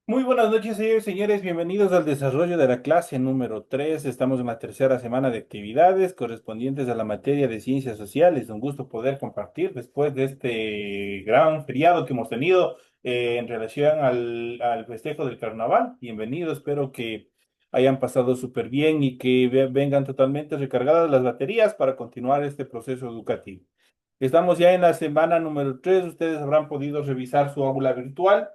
Muy buenas noches, señores y señores. Bienvenidos al desarrollo de la clase número 3. Estamos en la tercera semana de actividades correspondientes a la materia de ciencias sociales. Un gusto poder compartir después de este gran feriado que hemos tenido en relación al festejo del carnaval. Bienvenidos, espero que hayan pasado súper bien y que vengan totalmente recargadas las baterías para continuar este proceso educativo. Estamos ya en la semana número 3. Ustedes habrán podido revisar su aula virtual.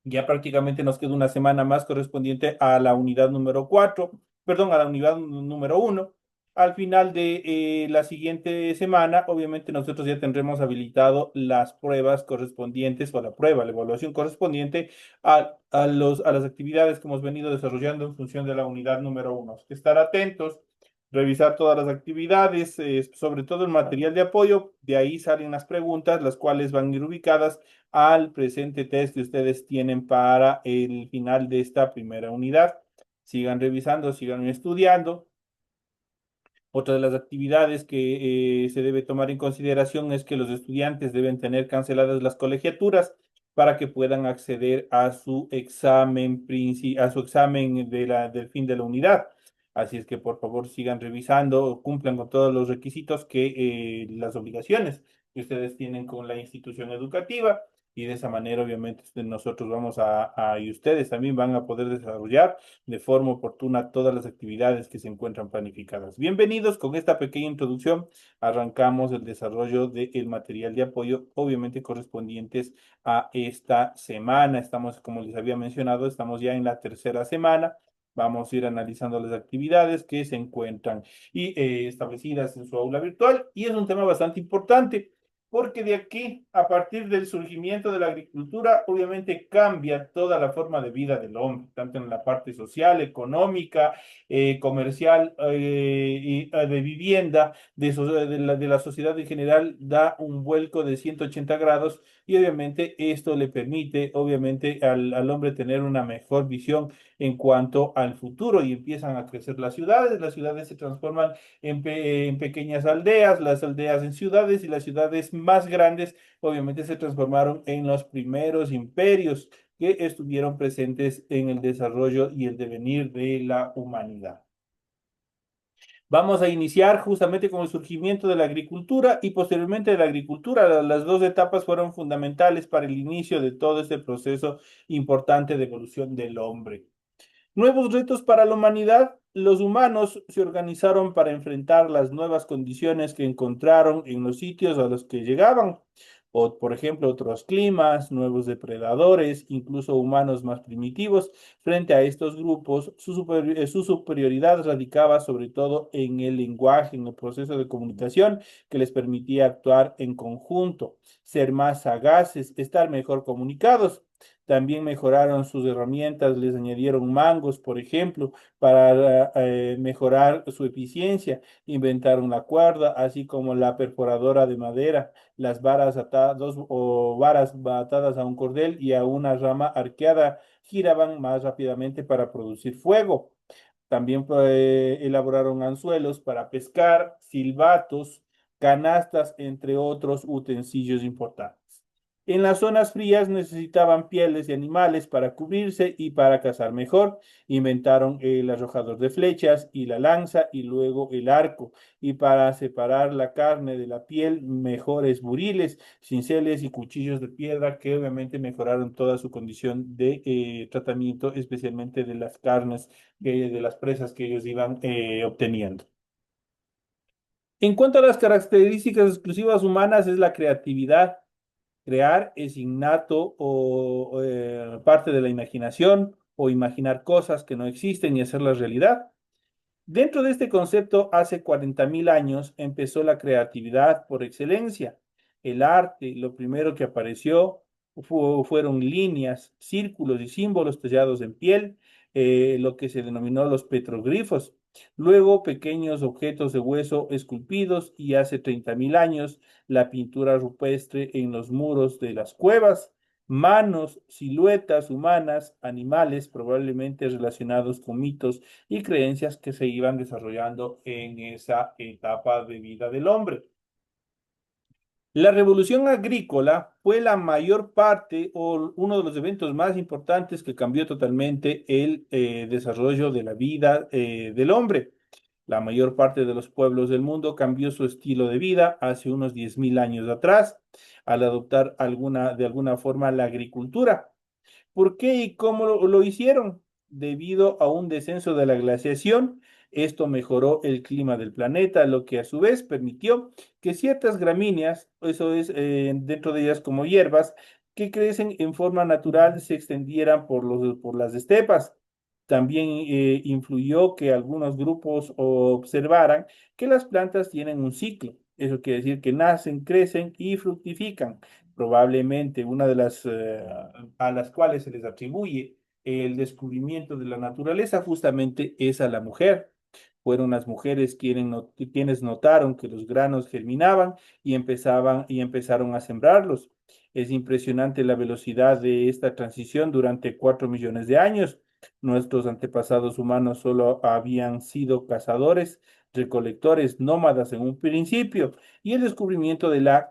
Ya prácticamente nos queda una semana más correspondiente a la unidad número 4, perdón, a la unidad número 1. Al final de la siguiente semana, obviamente nosotros ya tendremos habilitado las pruebas correspondientes o la prueba, la evaluación correspondiente a las actividades que hemos venido desarrollando en función de la unidad número 1. Estar atentos, revisar todas las actividades, sobre todo el material de apoyo. De ahí salen las preguntas, las cuales van a ir ubicadas al presente test que ustedes tienen para el final de esta primera unidad. Sigan revisando, sigan estudiando. Otra de las actividades que se debe tomar en consideración es que los estudiantes deben tener canceladas las colegiaturas para que puedan acceder a su examen, a su examen del fin de la unidad. Así es que por favor sigan revisando, cumplan con todos los requisitos las obligaciones que ustedes tienen con la institución educativa y de esa manera obviamente nosotros y ustedes también van a poder desarrollar de forma oportuna todas las actividades que se encuentran planificadas. Bienvenidos con esta pequeña introducción. Arrancamos el desarrollo del material de apoyo, obviamente correspondientes a esta semana. Estamos, como les había mencionado, estamos ya en la tercera semana. Vamos a ir analizando las actividades que se encuentran establecidas en su aula virtual y es un tema bastante importante porque de aquí, a partir del surgimiento de la agricultura, obviamente cambia toda la forma de vida del hombre, tanto en la parte social, económica, comercial de vivienda, de la sociedad en general, da un vuelco de 180 grados y obviamente esto le permite, obviamente, al hombre tener una mejor visión en cuanto al futuro y empiezan a crecer las ciudades se transforman en pequeñas aldeas, las aldeas en ciudades y las ciudades más grandes obviamente se transformaron en los primeros imperios que estuvieron presentes en el desarrollo y el devenir de la humanidad. Vamos a iniciar justamente con el surgimiento de la agricultura y posteriormente de la agricultura. Las dos etapas fueron fundamentales para el inicio de todo este proceso importante de evolución del hombre. Nuevos retos para la humanidad. Los humanos se organizaron para enfrentar las nuevas condiciones que encontraron en los sitios a los que llegaban, o por ejemplo otros climas, nuevos depredadores, incluso humanos más primitivos. Frente a estos grupos, su superioridad radicaba sobre todo en el lenguaje, en el proceso de comunicación que les permitía actuar en conjunto, ser más sagaces, estar mejor comunicados. También mejoraron sus herramientas, les añadieron mangos, por ejemplo, para mejorar su eficiencia. Inventaron la cuerda, así como la perforadora de madera, las varas atadas o varas atadas a un cordel y a una rama arqueada giraban más rápidamente para producir fuego. También elaboraron anzuelos para pescar, silbatos, canastas, entre otros utensilios importantes. En las zonas frías necesitaban pieles de animales para cubrirse y para cazar mejor. Inventaron el arrojador de flechas y la lanza y luego el arco. Y para separar la carne de la piel, mejores buriles, cinceles y cuchillos de piedra que obviamente mejoraron toda su condición de tratamiento, especialmente de las carnes, de las presas que ellos iban obteniendo. En cuanto a las características exclusivas humanas, es la creatividad. Crear es innato o parte de la imaginación o imaginar cosas que no existen y hacerlas realidad. Dentro de este concepto, hace 40.000 años empezó la creatividad por excelencia. El arte, lo primero que apareció fueron líneas, círculos y símbolos tallados en piel, lo que se denominó los petroglifos. Luego, pequeños objetos de hueso esculpidos y hace 30.000 años, la pintura rupestre en los muros de las cuevas, manos, siluetas humanas, animales probablemente relacionados con mitos y creencias que se iban desarrollando en esa etapa de vida del hombre. La revolución agrícola fue la mayor parte o uno de los eventos más importantes que cambió totalmente el desarrollo de la vida del hombre. La mayor parte de los pueblos del mundo cambió su estilo de vida hace unos 10.000 años atrás al adoptar de alguna forma la agricultura. ¿Por qué y cómo lo hicieron? Debido a un descenso de la glaciación, esto mejoró el clima del planeta, lo que a su vez permitió que ciertas gramíneas, eso es, dentro de ellas como hierbas, que crecen en forma natural, se extendieran por las estepas. También influyó que algunos grupos observaran que las plantas tienen un ciclo. Eso quiere decir que nacen, crecen y fructifican. Probablemente una de las a las cuales se les atribuye el descubrimiento de la naturaleza justamente es a la mujer. Fueron las mujeres quienes notaron que los granos germinaban y empezaron a sembrarlos. Es impresionante la velocidad de esta transición durante 4 millones de años. Nuestros antepasados humanos solo habían sido cazadores, recolectores, nómadas en un principio, y el descubrimiento de la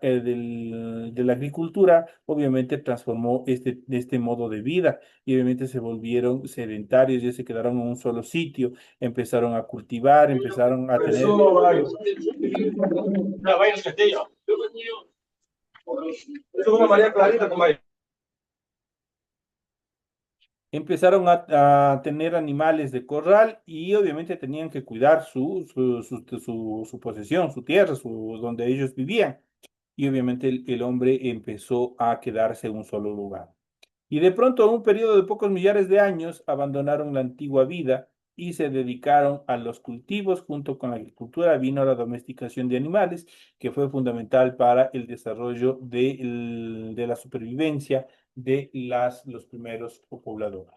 agricultura obviamente transformó este modo de vida y obviamente se volvieron sedentarios, ya se quedaron en un solo sitio, empezaron a cultivar, empezaron a tener Ya, vaya al castillo. Es una María Clarita, compadre. a tener animales de corral y obviamente tenían que cuidar su posesión, su tierra, donde ellos vivían. Y obviamente el hombre empezó a quedarse en un solo lugar. Y de pronto, en un periodo de pocos millares de años, abandonaron la antigua vida y se dedicaron a los cultivos. Junto con la agricultura vino la domesticación de animales, que fue fundamental para el desarrollo de la supervivencia de los primeros pobladores.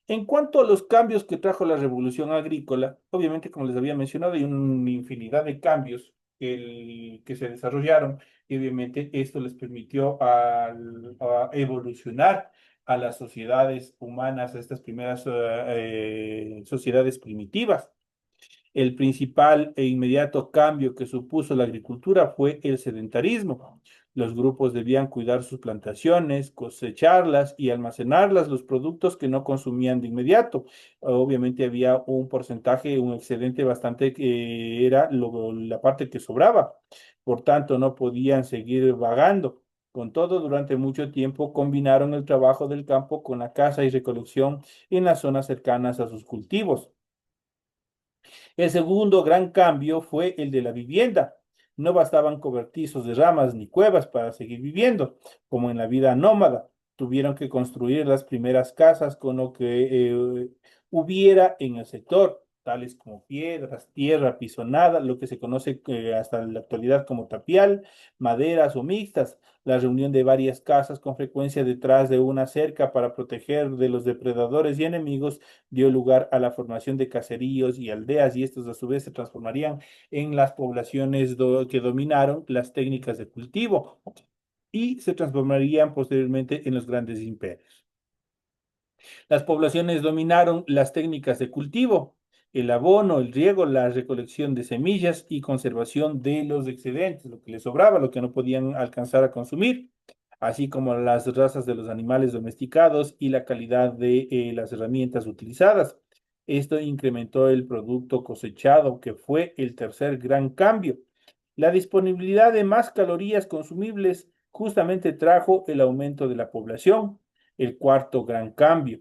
En cuanto a los cambios que trajo la revolución agrícola, obviamente, como les había mencionado, hay una infinidad de cambios que se desarrollaron y obviamente esto les permitió a evolucionar a las sociedades humanas, a estas primeras sociedades primitivas. El principal e inmediato cambio que supuso la agricultura fue el sedentarismo. Los grupos debían cuidar sus plantaciones, cosecharlas y almacenarlas, los productos que no consumían de inmediato. Obviamente había un porcentaje, un excedente bastante que era la parte que sobraba. Por tanto, no podían seguir vagando. Con todo, durante mucho tiempo combinaron el trabajo del campo con la caza y recolección en las zonas cercanas a sus cultivos. El segundo gran cambio fue el de la vivienda. No bastaban cobertizos de ramas ni cuevas para seguir viviendo, como en la vida nómada. Tuvieron que construir las primeras casas con lo que hubiera en el sector, tales como piedras, tierra pisonada, lo que se conoce hasta la actualidad como tapial, maderas o mixtas, la reunión de varias casas con frecuencia detrás de una cerca para proteger de los depredadores y enemigos dio lugar a la formación de caseríos y aldeas, y estos a su vez se transformarían en las poblaciones que dominaron las técnicas de cultivo y se transformarían posteriormente en los grandes imperios. Las poblaciones dominaron las técnicas de cultivo, el abono, el riego, la recolección de semillas y conservación de los excedentes, lo que les sobraba, lo que no podían alcanzar a consumir, así como las razas de los animales domesticados y la calidad de las herramientas utilizadas. Esto incrementó el producto cosechado, que fue el tercer gran cambio. La disponibilidad de más calorías consumibles justamente trajo el aumento de la población, el cuarto gran cambio.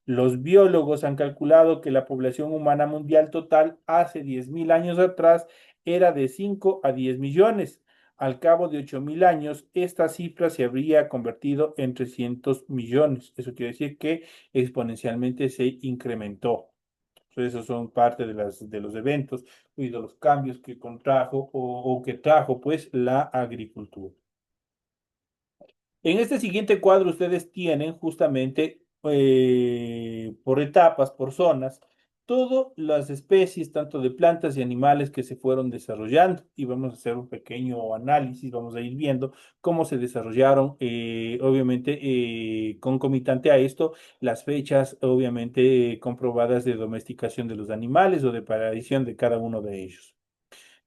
Los biólogos han calculado que la población humana mundial total hace 10.000 años atrás era de 5 a 10 millones. Al cabo de 8.000 años, esta cifra se habría convertido en 300 millones. Eso quiere decir que exponencialmente se incrementó. Entonces, esos son parte de los eventos y de los cambios que contrajo o que trajo pues la agricultura. En este siguiente cuadro ustedes tienen justamente por etapas, por zonas, todas las especies, tanto de plantas y animales que se fueron desarrollando. Y vamos a hacer un pequeño análisis, vamos a ir viendo cómo se desarrollaron, obviamente, concomitante a esto, las fechas, obviamente, comprobadas de domesticación de los animales o de aparición de cada uno de ellos.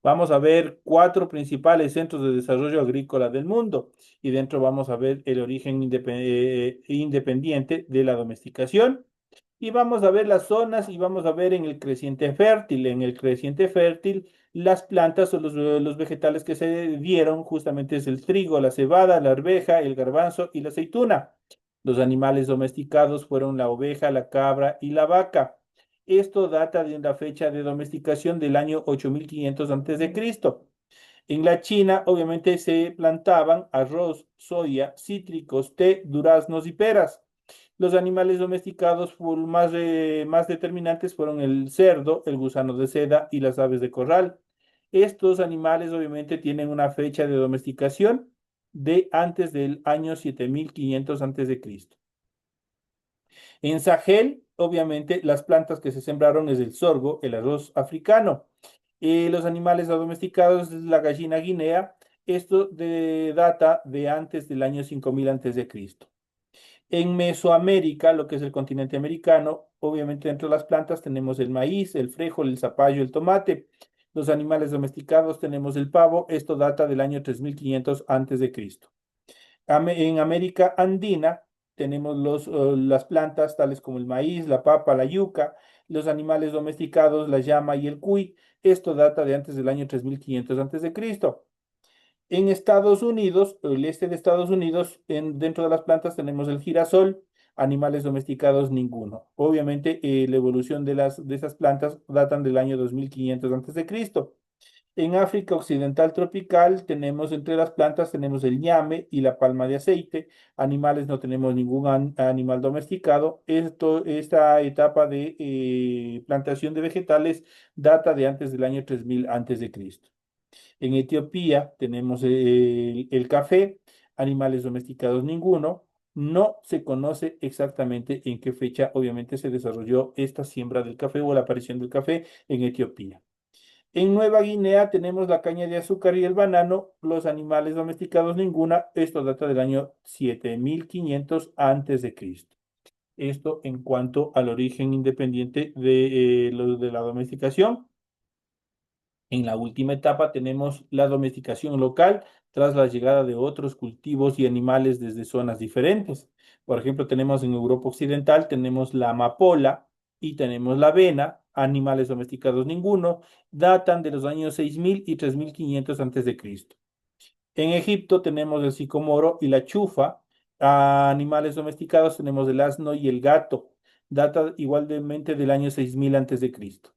Vamos a ver cuatro principales centros de desarrollo agrícola del mundo y dentro vamos a ver el origen independiente de la domesticación y vamos a ver las zonas y vamos a ver en el creciente fértil. En el creciente fértil, las plantas o los vegetales que se dieron justamente es el trigo, la cebada, la arveja, el garbanzo y la aceituna. Los animales domesticados fueron la oveja, la cabra y la vaca. Esto data de la fecha de domesticación del año 8500 antes de Cristo. En la China, obviamente, se plantaban arroz, soya, cítricos, té, duraznos y peras. Los animales domesticados más determinantes fueron el cerdo, el gusano de seda y las aves de corral. Estos animales obviamente tienen una fecha de domesticación de antes del año 7500 antes de Cristo. En Sahel, obviamente, las plantas que se sembraron es el sorgo, el arroz africano. Los animales domesticados es la gallina guinea. Esto data de antes del año 5000 antes de Cristo. En Mesoamérica, lo que es el continente americano, obviamente dentro de las plantas tenemos el maíz, el frijol, el zapallo, el tomate. Los animales domesticados tenemos el pavo, esto data del año 3500 antes de Cristo. En América Andina tenemos las plantas tales como el maíz, la papa, la yuca, los animales domesticados, la llama y el cuy. Esto data de antes del año 3500 antes de Cristo. En Estados Unidos, el este de Estados Unidos, dentro de las plantas tenemos el girasol, animales domesticados ninguno. Obviamente, la evolución de esas plantas datan del año 2500 antes de Cristo. En África Occidental tropical tenemos entre las plantas tenemos el ñame y la palma de aceite. Animales no tenemos ningún animal domesticado. Esta etapa de plantación de vegetales data de antes del año 3000 antes de Cristo. En Etiopía tenemos el café, animales domesticados ninguno. No se conoce exactamente en qué fecha, obviamente, se desarrolló esta siembra del café o la aparición del café en Etiopía. En Nueva Guinea tenemos la caña de azúcar y el banano, los animales domesticados ninguna. Esto data del año 7500 antes de Cristo. Esto en cuanto al origen independiente de la domesticación. En la última etapa tenemos la domesticación local tras la llegada de otros cultivos y animales desde zonas diferentes. Por ejemplo, tenemos en Europa Occidental, tenemos la amapola y tenemos la avena, animales domesticados ninguno, datan de los años 6000 y 3500 antes de Cristo. En Egipto tenemos el sicomoro y la chufa, animales domesticados tenemos el asno y el gato, data igualmente del año 6000 antes de Cristo.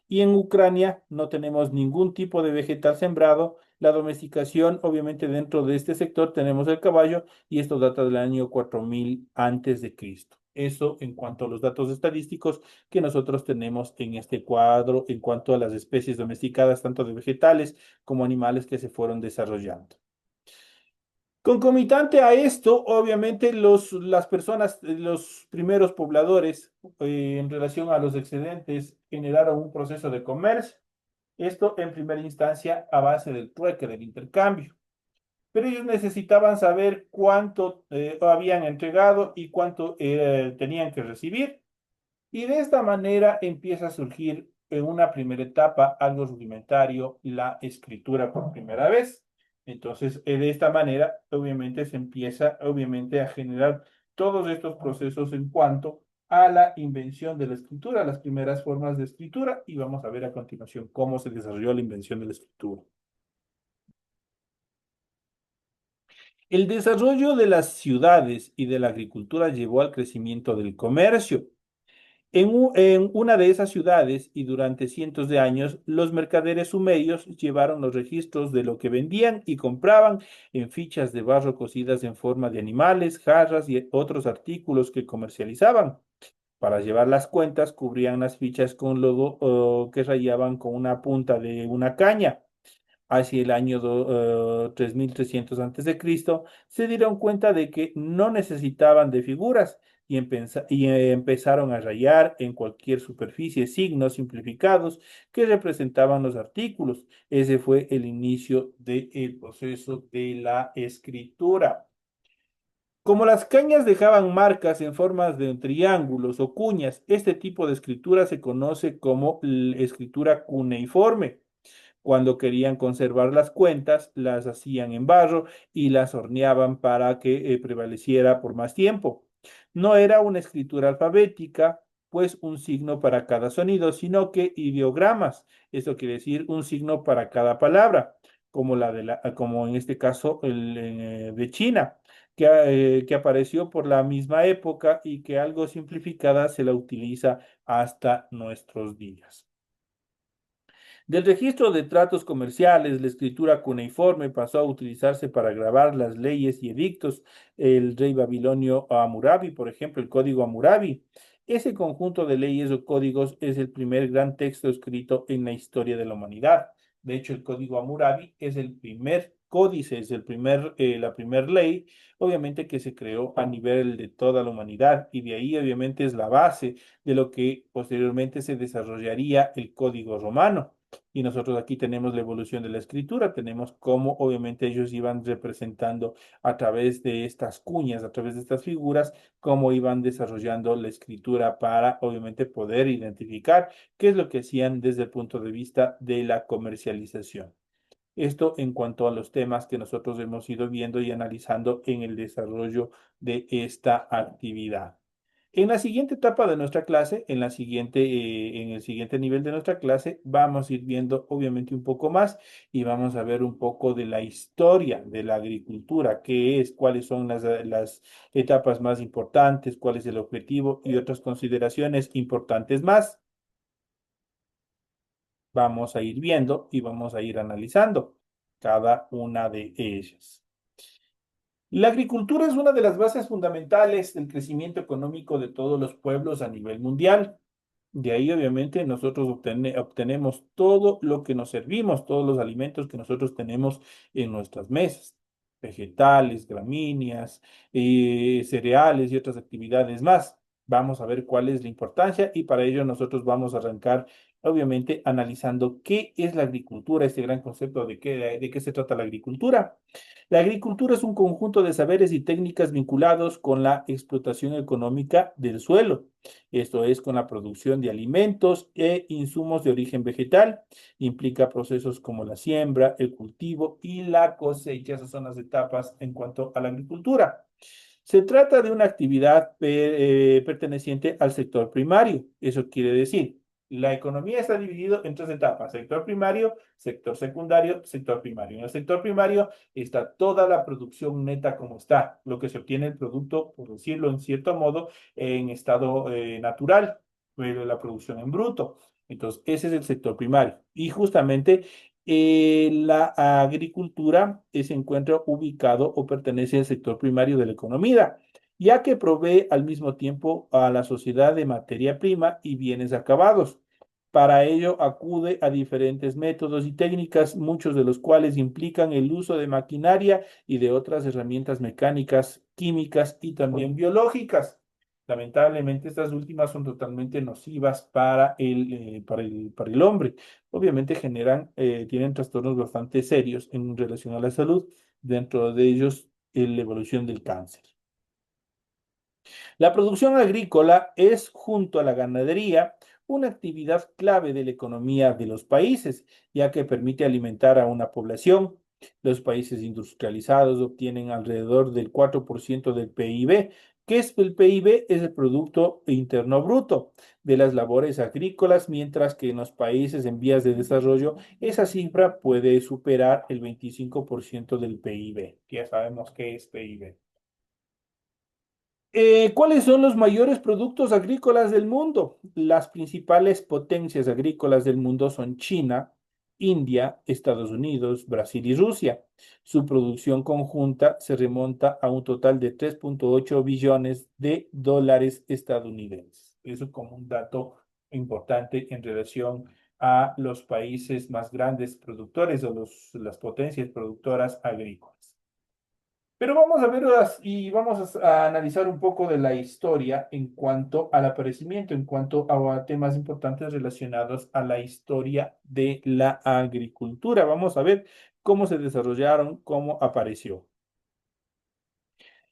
Y en Ucrania no tenemos ningún tipo de vegetal sembrado. La domesticación, obviamente, dentro de este sector tenemos el caballo y esto data del año 4000 antes de Cristo. Eso en cuanto a los datos estadísticos que nosotros tenemos en este cuadro, en cuanto a las especies domesticadas, tanto de vegetales como animales que se fueron desarrollando. Concomitante a esto, obviamente, las personas, los primeros pobladores, en relación a los excedentes, generaron un proceso de comercio. Esto en primera instancia a base del trueque, del intercambio. Pero ellos necesitaban saber cuánto habían entregado y cuánto tenían que recibir. Y de esta manera empieza a surgir en una primera etapa algo rudimentario, la escritura por primera vez. Entonces, de esta manera, obviamente se empieza, obviamente, a generar todos estos procesos en cuanto a la invención de la escritura, las primeras formas de escritura, y vamos a ver a continuación cómo se desarrolló la invención de la escritura. El desarrollo de las ciudades y de la agricultura llevó al crecimiento del comercio. En una de esas ciudades y durante cientos de años, los mercaderes sumerios llevaron los registros de lo que vendían y compraban en fichas de barro cocidas en forma de animales, jarras y otros artículos que comercializaban. Para llevar las cuentas, cubrían las fichas con lodo que rayaban con una punta de una caña. Hacia el año 3300 antes de Cristo, se dieron cuenta de que no necesitaban de figuras y empezaron a rayar en cualquier superficie signos simplificados que representaban los artículos. Ese fue el inicio del proceso de la escritura. Como las cañas dejaban marcas en formas de triángulos o cuñas, este tipo de escritura se conoce como escritura cuneiforme. Cuando querían conservar las cuentas, las hacían en barro y las horneaban para que prevaleciera por más tiempo. No era una escritura alfabética, pues un signo para cada sonido, sino que ideogramas. Esto quiere decir un signo para cada palabra, como en este caso de China, que apareció por la misma época y que algo simplificada se la utiliza hasta nuestros días. Del registro de tratos comerciales, la escritura cuneiforme pasó a utilizarse para grabar las leyes y edictos. El rey babilonio Hammurabi, por ejemplo, el código Hammurabi. Ese conjunto de leyes o códigos es el primer gran texto escrito en la historia de la humanidad. De hecho, el código Hammurabi es el primer códice, es la primera ley, obviamente que se creó a nivel de toda la humanidad y de ahí obviamente es la base de lo que posteriormente se desarrollaría el código romano. Y nosotros aquí tenemos la evolución de la escritura, tenemos cómo obviamente ellos iban representando a través de estas cuñas, a través de estas figuras, cómo iban desarrollando la escritura para obviamente poder identificar qué es lo que hacían desde el punto de vista de la comercialización. Esto en cuanto a los temas que nosotros hemos ido viendo y analizando en el desarrollo de esta actividad. En la siguiente etapa de nuestra clase, en el siguiente nivel de nuestra clase, vamos a ir viendo obviamente un poco más y vamos a ver un poco de la historia de la agricultura, qué es, cuáles son las etapas más importantes, cuál es el objetivo y otras consideraciones importantes más. Vamos a ir viendo y vamos a ir analizando cada una de ellas. La agricultura es una de las bases fundamentales del crecimiento económico de todos los pueblos a nivel mundial. De ahí, obviamente, nosotros obtenemos todo lo que nos servimos, todos los alimentos que nosotros tenemos en nuestras mesas, vegetales, gramíneas, cereales y otras actividades más. Vamos a ver cuál es la importancia y para ello nosotros vamos a arrancar, obviamente, analizando qué es la agricultura, este gran concepto de qué se trata la agricultura. La agricultura es un conjunto de saberes y técnicas vinculados con la explotación económica del suelo, esto es, con la producción de alimentos e insumos de origen vegetal. Implica procesos como la siembra, el cultivo y la cosecha. Esas son las etapas en cuanto a la agricultura. Se trata de una actividad perteneciente al sector primario. Eso quiere decir, la economía está dividida en tres etapas: sector primario, sector secundario, sector primario. En el sector primario está toda la producción neta como está, lo que se obtiene el producto, por decirlo en cierto modo, en estado natural, pero la producción en bruto. Entonces, ese es el sector primario. Y justamente la agricultura se encuentra ubicado o pertenece al sector primario de la economía, ya que provee al mismo tiempo a la sociedad de materia prima y bienes acabados. Para ello acude a diferentes métodos y técnicas, muchos de los cuales implican el uso de maquinaria y de otras herramientas mecánicas, químicas y también biológicas. Lamentablemente, estas últimas son totalmente nocivas para el hombre. Obviamente tienen trastornos bastante serios en relación a la salud, dentro de ellos la evolución del cáncer. La producción agrícola es, junto a la ganadería, una actividad clave de la economía de los países, ya que permite alimentar a una población. Los países industrializados obtienen alrededor del 4% del PIB. ¿Qué es el PIB? Es el Producto Interno Bruto de las labores agrícolas, mientras que en los países en vías de desarrollo esa cifra puede superar el 25% del PIB. Ya sabemos qué es PIB. ¿Cuáles son los mayores productos agrícolas del mundo? Las principales potencias agrícolas del mundo son China, India, Estados Unidos, Brasil y Rusia. Su producción conjunta se remonta a un total de 3,8 billones de dólares estadounidenses. Eso como un dato importante en relación a los países más grandes productores o las potencias productoras agrícolas. Pero vamos a ver y vamos a analizar un poco de la historia en cuanto al aparecimiento, en cuanto a temas importantes relacionados a la historia de la agricultura. Vamos a ver cómo se desarrollaron, cómo apareció.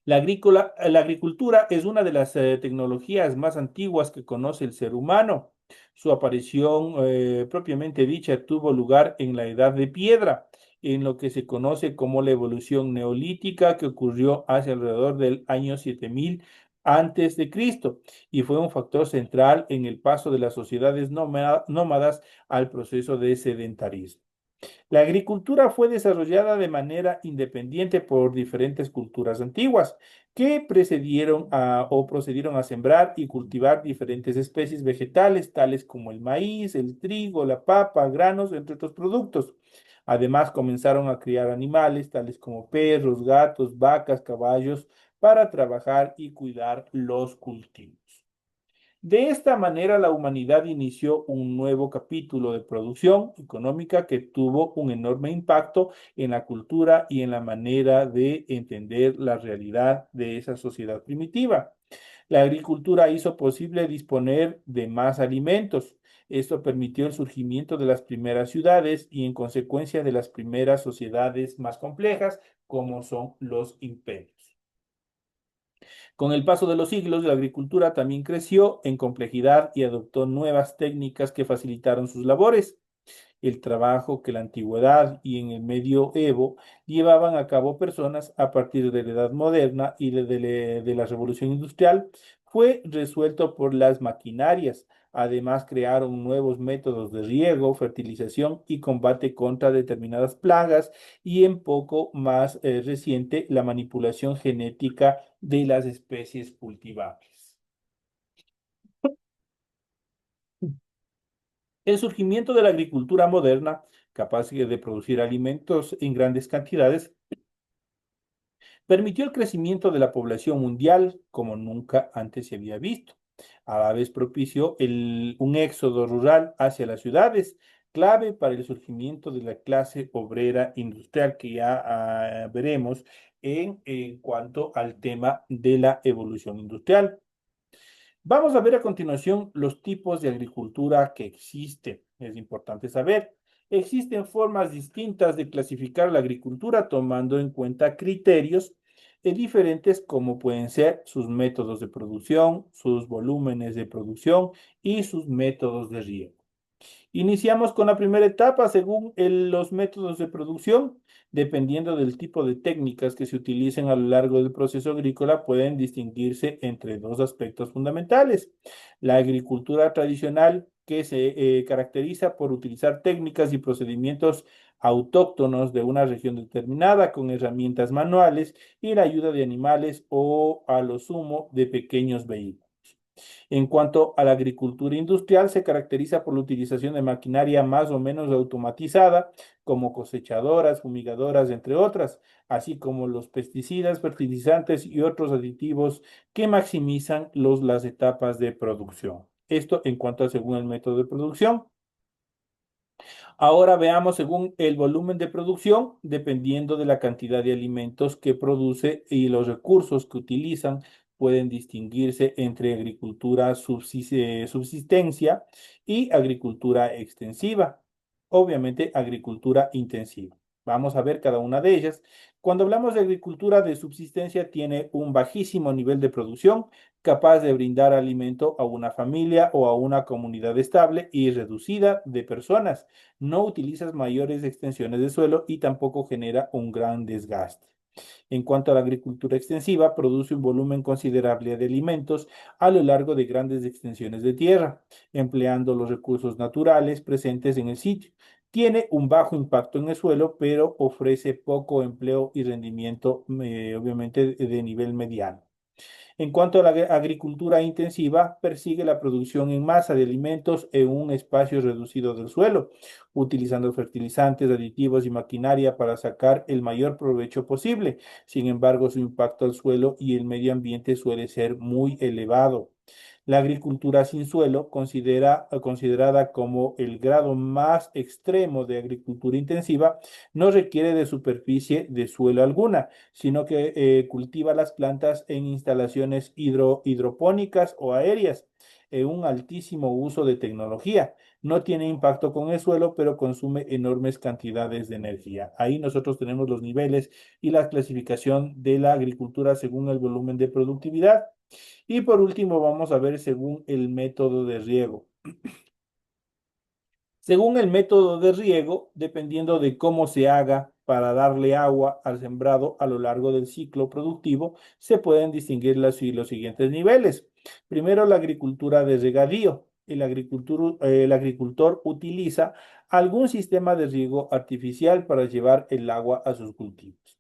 La agricultura es una de las tecnologías más antiguas que conoce el ser humano. Su aparición propiamente dicha tuvo lugar en la Edad de Piedra, en lo que se conoce como la evolución neolítica que ocurrió hacia alrededor del año 7000 antes de Cristo y fue un factor central en el paso de las sociedades nómadas al proceso de sedentarismo. La agricultura fue desarrollada de manera independiente por diferentes culturas antiguas que precedieron o procedieron a sembrar y cultivar diferentes especies vegetales, tales como el maíz, el trigo, la papa, granos, entre otros productos. Además, comenzaron a criar animales, tales como perros, gatos, vacas, caballos, para trabajar y cuidar los cultivos. De esta manera, la humanidad inició un nuevo capítulo de producción económica que tuvo un enorme impacto en la cultura y en la manera de entender la realidad de esa sociedad primitiva. La agricultura hizo posible disponer de más alimentos. Esto permitió el surgimiento de las primeras ciudades y, en consecuencia, de las primeras sociedades más complejas, como son los imperios. Con el paso de los siglos, la agricultura también creció en complejidad y adoptó nuevas técnicas que facilitaron sus labores. El trabajo que la antigüedad y en el medioevo llevaban a cabo personas a partir de la Edad Moderna y de la Revolución Industrial fue resuelto por las maquinarias. Además, crearon nuevos métodos de riego, fertilización y combate contra determinadas plagas y en poco más reciente la manipulación genética de las especies cultivables. El surgimiento de la agricultura moderna, capaz de producir alimentos en grandes cantidades, permitió el crecimiento de la población mundial como nunca antes se había visto. A la vez propició un éxodo rural hacia las ciudades, clave para el surgimiento de la clase obrera industrial que ya veremos en cuanto al tema de la evolución industrial. Vamos a ver a continuación los tipos de agricultura que existen. Es importante saber, existen formas distintas de clasificar la agricultura tomando en cuenta criterios diferentes como pueden ser sus métodos de producción, sus volúmenes de producción y sus métodos de riego. Iniciamos con la primera etapa según los métodos de producción. Dependiendo del tipo de técnicas que se utilicen a lo largo del proceso agrícola, pueden distinguirse entre dos aspectos fundamentales. La agricultura tradicional, que se caracteriza por utilizar técnicas y procedimientos autóctonos de una región determinada con herramientas manuales y la ayuda de animales o a lo sumo de pequeños vehículos. En cuanto a la agricultura industrial, se caracteriza por la utilización de maquinaria más o menos automatizada, como cosechadoras, fumigadoras, entre otras, así como los pesticidas, fertilizantes y otros aditivos que maximizan las etapas de producción. Esto en cuanto a según el método de producción. Ahora veamos según el volumen de producción, dependiendo de la cantidad de alimentos que produce y los recursos que utilizan, pueden distinguirse entre agricultura subsistencia y agricultura extensiva. Obviamente, agricultura intensiva. Vamos a ver cada una de ellas. Cuando hablamos de agricultura de subsistencia, tiene un bajísimo nivel de producción, capaz de brindar alimento a una familia o a una comunidad estable y reducida de personas. No utilizas mayores extensiones de suelo y tampoco genera un gran desgaste. En cuanto a la agricultura extensiva, produce un volumen considerable de alimentos a lo largo de grandes extensiones de tierra, empleando los recursos naturales presentes en el sitio. Tiene un bajo impacto en el suelo, pero ofrece poco empleo y rendimiento, obviamente, de nivel mediano. En cuanto a la agricultura intensiva, persigue la producción en masa de alimentos en un espacio reducido del suelo, utilizando fertilizantes, aditivos y maquinaria para sacar el mayor provecho posible. Sin embargo, su impacto al suelo y el medio ambiente suele ser muy elevado. La agricultura sin suelo, considerada como el grado más extremo de agricultura intensiva, no requiere de superficie de suelo alguna, sino que cultiva las plantas en instalaciones hidropónicas o aéreas, en un altísimo uso de tecnología. No tiene impacto con el suelo, pero consume enormes cantidades de energía. Ahí nosotros tenemos los niveles y la clasificación de la agricultura según el volumen de productividad. Y por último, vamos a ver según el método de riego. Según el método de riego, dependiendo de cómo se haga para darle agua al sembrado a lo largo del ciclo productivo, se pueden distinguir los siguientes niveles. Primero, la agricultura de regadío. El agricultor utiliza algún sistema de riego artificial para llevar el agua a sus cultivos,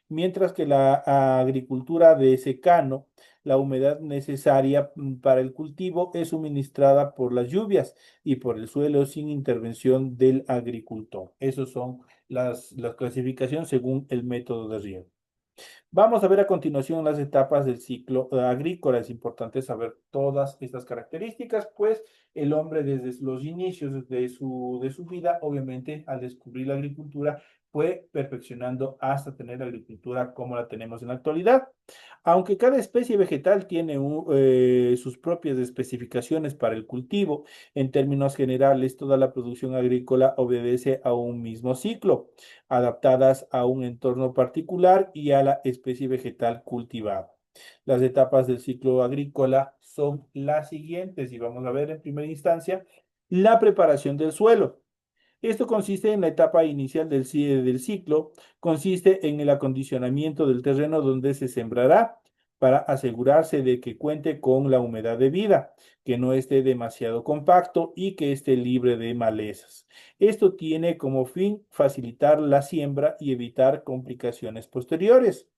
mientras que la agricultura de secano, la humedad necesaria para el cultivo es suministrada por las lluvias y por el suelo sin intervención del agricultor. Esas son las clasificaciones según el método de riego. Vamos a ver a continuación las etapas del ciclo agrícola. Es importante saber todas estas características, pues el hombre desde los inicios de su vida, obviamente al descubrir la agricultura, fue perfeccionando hasta tener la agricultura como la tenemos en la actualidad. Aunque cada especie vegetal tiene sus propias especificaciones para el cultivo, en términos generales, toda la producción agrícola obedece a un mismo ciclo, adaptadas a un entorno particular y a la especie vegetal cultivada. Las etapas del ciclo agrícola son las siguientes y vamos a ver en primera instancia la preparación del suelo. Esto consiste en la etapa inicial del ciclo, consiste en el acondicionamiento del terreno donde se sembrará para asegurarse de que cuente con la humedad debida, que no esté demasiado compacto y que esté libre de malezas. Esto tiene como fin facilitar la siembra y evitar complicaciones posteriores.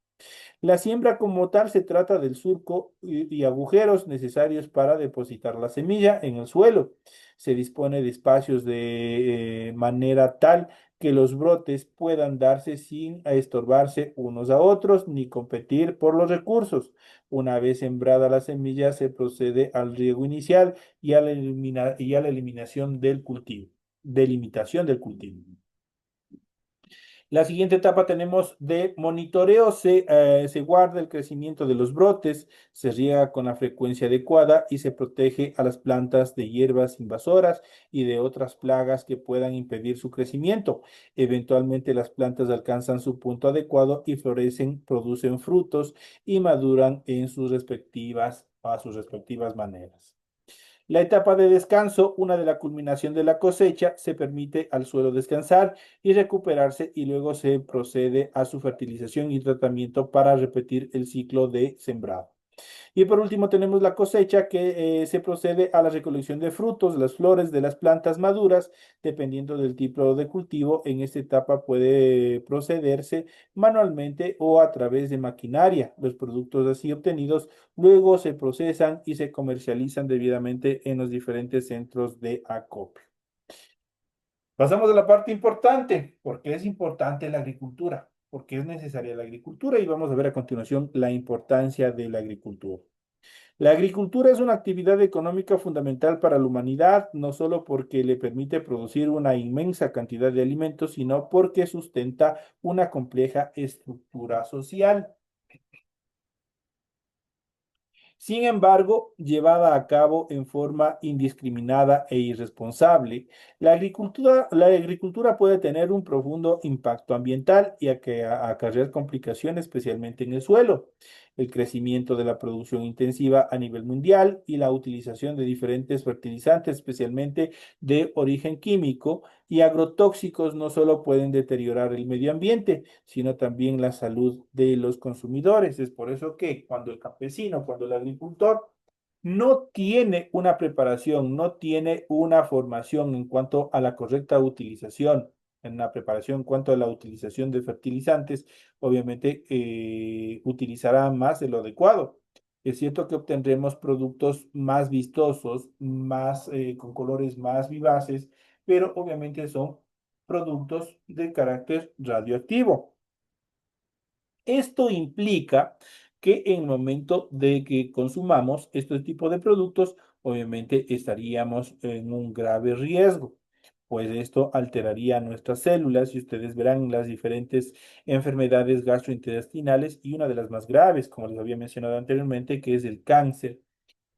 La siembra como tal se trata del surco y agujeros necesarios para depositar la semilla en el suelo. Se dispone de espacios de manera tal que los brotes puedan darse sin estorbarse unos a otros ni competir por los recursos. Una vez sembrada la semilla, se procede al riego inicial y a la eliminación del cultivo, delimitación del cultivo. La siguiente etapa tenemos de monitoreo. Se guarda el crecimiento de los brotes, se riega con la frecuencia adecuada y se protege a las plantas de hierbas invasoras y de otras plagas que puedan impedir su crecimiento. Eventualmente las plantas alcanzan su punto adecuado y florecen, producen frutos y maduran a sus respectivas maneras. La etapa de descanso, una de la culminación de la cosecha, se permite al suelo descansar y recuperarse y luego se procede a su fertilización y tratamiento para repetir el ciclo de sembrado. Y por último tenemos la cosecha que se procede a la recolección de frutos, las flores de las plantas maduras, dependiendo del tipo de cultivo. En esta etapa puede procederse manualmente o a través de maquinaria. Los productos así obtenidos luego se procesan y se comercializan debidamente en los diferentes centros de acopio. Pasamos a la parte importante. ¿Por qué es importante la agricultura? ¿Por qué es necesaria la agricultura? Y vamos a ver a continuación la importancia de la agricultura. La agricultura es una actividad económica fundamental para la humanidad, no solo porque le permite producir una inmensa cantidad de alimentos, sino porque sustenta una compleja estructura social. Sin embargo, llevada a cabo en forma indiscriminada e irresponsable, la agricultura puede tener un profundo impacto ambiental y acarrear complicaciones, especialmente en el suelo. El crecimiento de la producción intensiva a nivel mundial y la utilización de diferentes fertilizantes, especialmente de origen químico y agrotóxicos, no solo pueden deteriorar el medio ambiente, sino también la salud de los consumidores. Es por eso que cuando el campesino, cuando el agricultor no tiene una preparación, no tiene una formación en cuanto a la correcta utilización, en la preparación en cuanto a la utilización de fertilizantes, obviamente utilizará más de lo adecuado. Es cierto que obtendremos productos más vistosos, más con colores más vivaces, pero obviamente son productos de carácter radioactivo. Esto implica que en el momento de que consumamos este tipo de productos, obviamente estaríamos en un grave riesgo, pues esto alteraría nuestras células y ustedes verán las diferentes enfermedades gastrointestinales y una de las más graves, como les había mencionado anteriormente, que es el cáncer,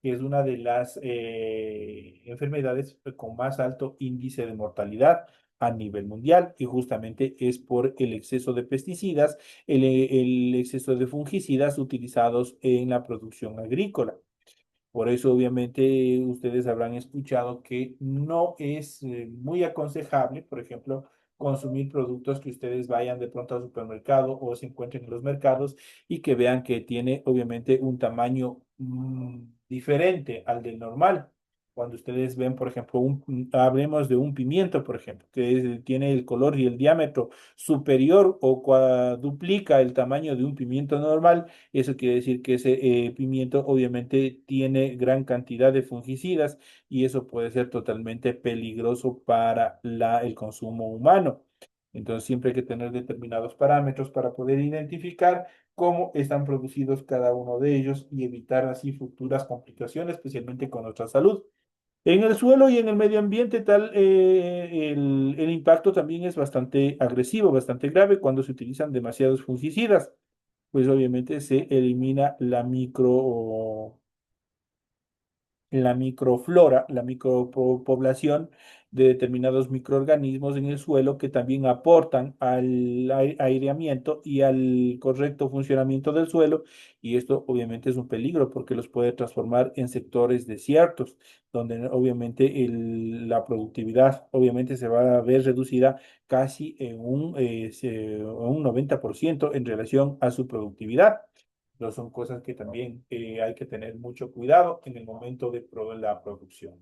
que es una de las enfermedades con más alto índice de mortalidad a nivel mundial y justamente es por el exceso de pesticidas, el exceso de fungicidas utilizados en la producción agrícola. Por eso, obviamente, ustedes habrán escuchado que no es muy aconsejable, por ejemplo, consumir productos que ustedes vayan de pronto al supermercado o se encuentren en los mercados y que vean que tiene, obviamente, un tamaño diferente al del normal. Cuando ustedes ven, por ejemplo, hablemos de un pimiento, por ejemplo, que tiene el color y el diámetro superior o cuadruplica el tamaño de un pimiento normal, eso quiere decir que ese pimiento obviamente tiene gran cantidad de fungicidas y eso puede ser totalmente peligroso para el consumo humano. Entonces siempre hay que tener determinados parámetros para poder identificar cómo están producidos cada uno de ellos y evitar así futuras complicaciones, especialmente con nuestra salud. En el suelo y en el medio ambiente, el impacto también es bastante agresivo, bastante grave cuando se utilizan demasiados fungicidas, pues obviamente se elimina la microflora, la micropoblación de determinados microorganismos en el suelo que también aportan al aireamiento y al correcto funcionamiento del suelo. Y esto obviamente es un peligro porque los puede transformar en sectores desiertos, donde obviamente la productividad obviamente se va a ver reducida casi en un 90% en relación a su productividad. No son cosas que también hay que tener mucho cuidado en el momento de la producción.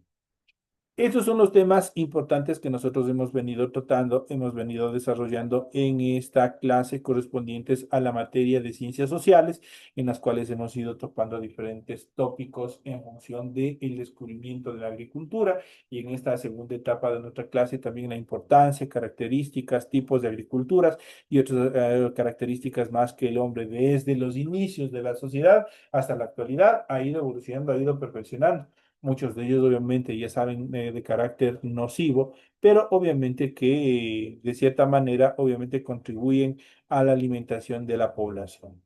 Estos son los temas importantes que nosotros hemos venido tratando, hemos venido desarrollando en esta clase correspondientes a la materia de ciencias sociales, en las cuales hemos ido topando diferentes tópicos en función del descubrimiento de la agricultura y en esta segunda etapa de nuestra clase también la importancia, características, tipos de agriculturas y otras características más que el hombre desde los inicios de la sociedad hasta la actualidad ha ido evolucionando, ha ido perfeccionando. Muchos de ellos obviamente ya saben de carácter nocivo, pero obviamente que de cierta manera obviamente contribuyen a la alimentación de la población.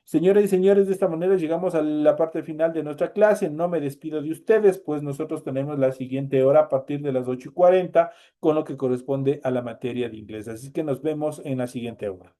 Señoras y señores, de esta manera llegamos a la parte final de nuestra clase. No me despido de ustedes, pues nosotros tenemos la siguiente hora a partir de las 8:40 con lo que corresponde a la materia de inglés. Así que nos vemos en la siguiente hora.